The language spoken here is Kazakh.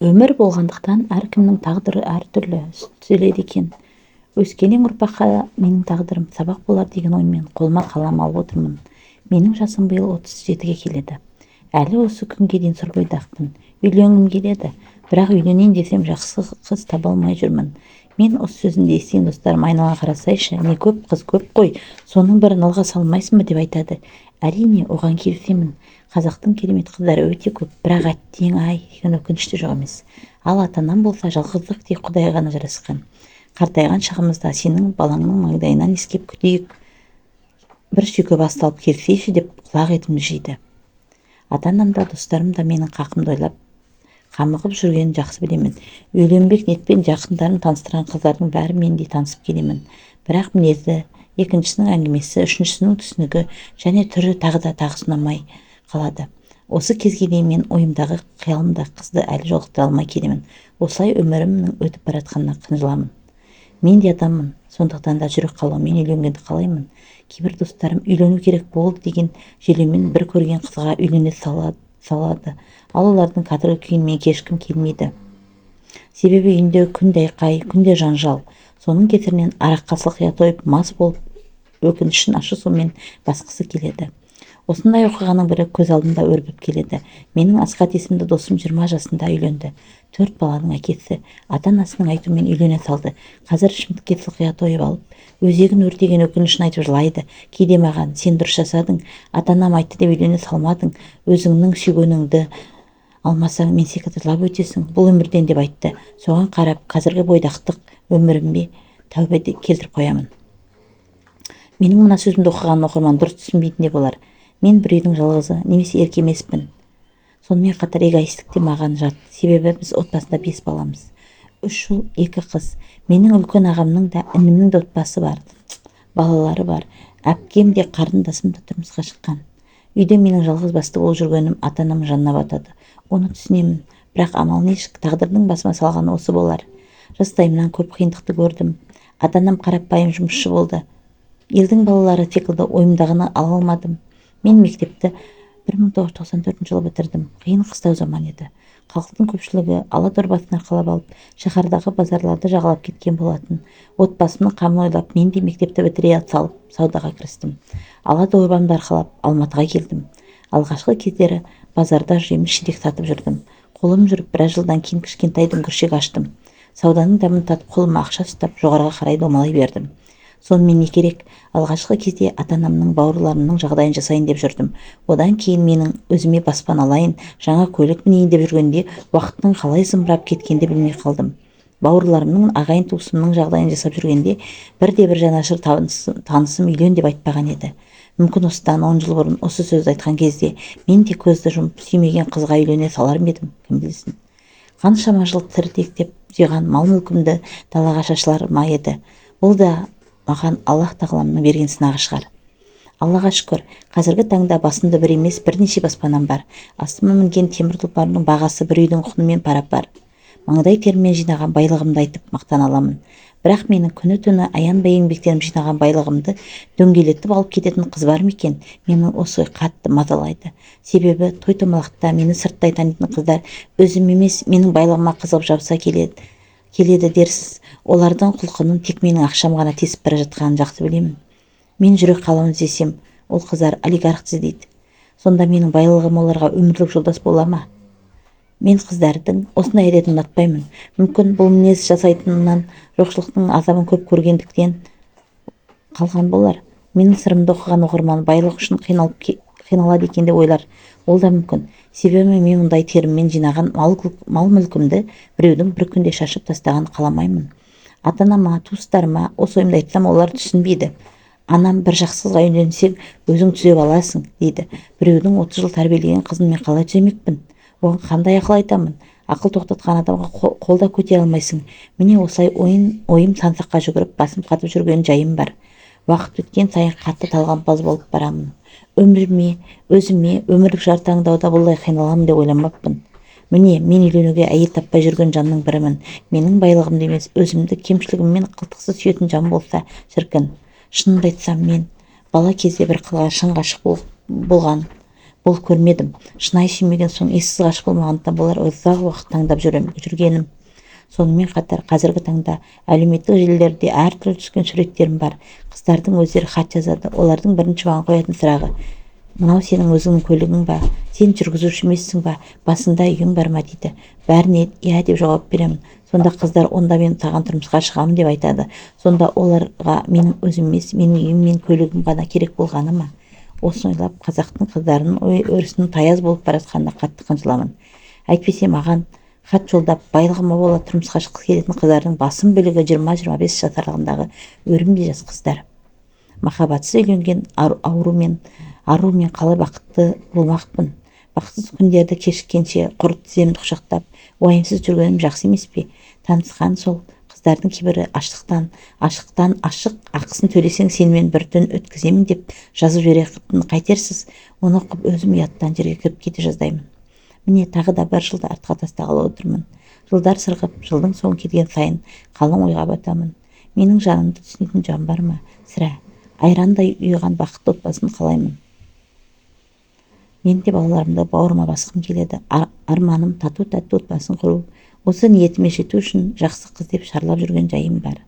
Өмір болғандықтан әркімнің тағдыры әртүрлі түзеледі екен. Өскелең ұрпаққа менің тағдырым сабақ болар деген оймен қолыма қалам алып отырмын. Менің жасым биыл 37-ге келеді. Әлі осы күнге дейін сұр бойдақпын. Үйленгім келеді, бірақ үйленейін десем жақсы қыз таба алмай жүрмін. Мен осы сөзімді естіген достарым айналаға қарасайшы, не көп қыз көп қой, соның бірін алға салмайсың ба деп айтады. Әрине, оған келісемін. Қазақтың керемет қыздары өте көп, бірақ әттең-ай деген өкінішті жоқ емес. Ал ата-анам болса жалғыздық тек Құдайға ғана жарасқан. Қартайған шағымызда сенің балаңның маңдайынан иіскеп күтейік, бір шүйке басталып келсейші деп құлақ етімді жейді. Ата-анам да достарым да менің қақымды ойлап қамығып жүргенін жақсы білемін. Үйленбек ниетпен жақындарын таныстырған қыздардың бәрі мендей танысып келемін. Бірақ мінезі, екіншісінің әңгімесі, үшіншісінің түсінігі және түрі тағы да ұнамай қалады. Осы кезге дейін мен ойымдағы қиялымдағы қызды әлі жолықтыра алмай келемін. Осылай өмірімнің өтіп бара жатқанына қынжыламын. Мен де адаммын, сондықтан да жүрек қалаумен үйленгенді қалаймын. Кейбір достарым үйлену керек болды деген желеумен бір көрген қызға үйлене салады. Ал олардың қазіргі күйін мен кешкім келмейді. Себебі үйінде күнде айқай, күнде жанжал. Соның кесірінен араққа сылқия тойып, мас болып, өкінішін ашу сумен басқысы келеді. Осындай оқиғаның бірі көз алдымда өрбіп келеді. Менің Асқат есімді досым 20 жасында үйленді. 4 баланың әкесі, ата-анасының айтуымен үйлене салды. Қазір ішімдікке сылқия тойып алып, өзегін өртеген өкінішін айтып жылайды. Кейде маған, сен дұрыс жасадың, ата-анам айтты деп үйлене салмадың, өзіңнің сүйгеніңді алмасаң мен секілді жылап өтесің бұл өмірден деп айтты. Соған қарап, қазіргі бойдақтық өміріме тәубе келтіріп қоямын. Менің мына сөзімді оқыған оқырман дұрыс түсінбейтін де болар. Мен бір үйдің жалғызы, немесе ерке емеспін. Сонымен қатар эгоистік те маған жат. Себебі біз отбасында 5 баламыз. 3 ұл, 2 қыз. Менің үлкен ағамның да, інімнің де отбасы бар. Балалары бар. Әпкем де, қарындасым да тұрмысқа шыққан. Үйде менің жалғыз басты болып жүргенім ата-анамның жанына батады. Оны түсінемін. Бірақ амал нешік, тағдырдың басыма салғаны осы болар. Жастайымнан көп қиындықты көрдім. Ата-анам қарапайым жұмысшы болды. Елдің балалары секілді ойымдағыны ала алмадым. Мен мектепті 1994 жылы бітірдім. Қиын қыстау заман еді. Халықтың көпшілігі ала дорбасын арқалап алып, шаһардағы базарларды жағалап кеткен болатын. Отбасымның қамын ойлап, мен де мектепті бітіре салып, саудаға кірістім. Ала дорбамды арқалап Алматыға келдім. Алғашқы кездері базарда жеміс-жидек сатып жүрдім. Қолым жүріп, біраз жылдан кейін кішкентай дүңгіршек аштым. Сауданың дәмін татып, қолыма ақша ұстап, жоғарыға қарай домалай бердім. Сонымен не керек? Алғашқы кезде ата-анамның, бауырларымның жағдайын жасайын деп жүрдім. Одан кейін менің өзіме баспана алайын, жаңа көлік мінейін деп жүргенде уақыттың қалай зымырап кеткенде білмей қалдым. Бауырларымның, ағайын туысымның жағдайын жасап жүргенде бірде-бір жанашыр танысым үйлен деп айтпаған еді. Мүмкін осыдан 10 жыл бұрын осы сөзді айтқан кезде мен де көзді жұмып сүймеген қызға үйлене салар ма едім, кім білсін. Қаншама жыл тіртектеп жиған мал-мүлкімді далаға шашылар ма еді. Бұл да маған Аллах тағаламның берген сынағы шығар. Аллаға шүкір, қазіргі таңда басымда бір емес бірнеше баспанам бар. Астыма мінген темір тұлпардың бағасы бір үйдің құнымен пара-пар. Маңдай теріммен жинаған байлығымды айтып мақтан аламын. Бірақ менің күні-түні аянбай еңбектеніп жинаған байлығымды дөңгелетіп алып кететін қыз бар ма екен? Мені осы қатты мазалайды. Себебі той-томалақта мені сырттай танитын қыздар өзім емес, менің байлығыма қызығып жабыса келеді дерсіз. Олардың құлқынын тек менің ақшам ғана тесіп бара жатқанын жақсы білемін. Мен жүрек қалауын іздесем, ол қыздар олигарх іздейді. Сонда менің байлығым оларға өмірлік жолдас бола ма? Мен қыздардың осындай әдетін ұнатпаймын. Мүмкін бұл мінез жасайтынынан жоқшылықтың азабын көп көргендіктен қалған болар. Менің сырымды оқыған оқырман байлық үшін қиналады екен деп ойлар. Ол да мүмкін. Себебі мен мұндай теріммен жинаған мал-мүлкімді біреудің бір күнде шашып тастағанын қаламаймын. Ата-анама, туыстарыма осы ойымды айтсам, олар түсінбейді. Анам бір жақсы қызға үйленсең, өзің түзеп аласың, дейді. Біреудің 30 жыл тәрбиелеген қызын мен қалай түземекпін? Оған қандай ақыл айтамын? Ақыл тоқтатқан адамға қолда көтере алмайсың. Міне осылай ойым сансаққа жүгіріп, басым қатып жүрген жайым бар. Уақыт өткен сайын қатты талғампаз болып барамын. Өміріме, өзіме, өмірлік жар таңдауда бұлай қиналамын деп ойламаппын. Міне, мен үйленуге әйел таппай жүрген жанның бірімін. Менің байлығымды емес, өзімді кемшілігіммен қылтықсыз сүйетін жан болса, шіркін. Шынымды айтсам, мен бала кезде бір қызға шын ғашық болған. ол көрмедім. Шынайы сүймеген соң ессіз ғашық болмағандықтан болар ұзақ уақыт таңдап жүргенім. Сонымен қатар қазіргі таңда әлеуметтік желілерде әртүрлі түскен суреттерім бар. Қыздардың өздері хат жазады. Олардың бірінші маған қоятын сұрағы: мынау сенің өзіңнің көлігің ба? Сен жүргізуші емессің ба? Басында үйің бар ма дейді. Бәріне иә деп жауап беремін. Сонда қыздар: онда мен саған тұрмысқа шығамын деп айтады. Сонда оларға менің өзім емес, менің үйім мен көлігім ғана керек болғаны ма? Осыны ойлап қазақтың қыздарының өрісінің таяз болып бара жатқанына қатты қынжыламын. Әйтпесе маған хат жолдап байлығыма бола тұрмысқа шыққысы келетін қыздардың басым бөлігі 20-25 жас аралығындағы өрімдей жас қыздар. Махаббатсыз үйленген арумен қалай бақытты болмақпын? Бақытсыз күндерді кешіккенше құр тіземді құшақтап уайымсыз жүргенім жақсы емес пе? Танысқан сол қыздардың кейбірі ашықтан ашық ақысын төлесең сенімен бір түн өткіземін деп жазып жіберетін. Қайтерсіз? Оны оқып өзім ұяттан жерге кіріп кете жаздаймын. Міне тағы да бір жылды артқа тастағалы отырмын. Жылдар сырғып, жылдың соңы келген сайын қалың ойға батамын. Менің жанымды түсінетін жан бар ма? Сірә, айрандай ұйыған бақытты отбасын қалаймын. Мен де балаларымды бауырыма басқым келеді. Арманым тату-тәтті отбасын құру. Осы ниетіме жету үшін жақсы қыз деп шарлап жүрген жайым бар.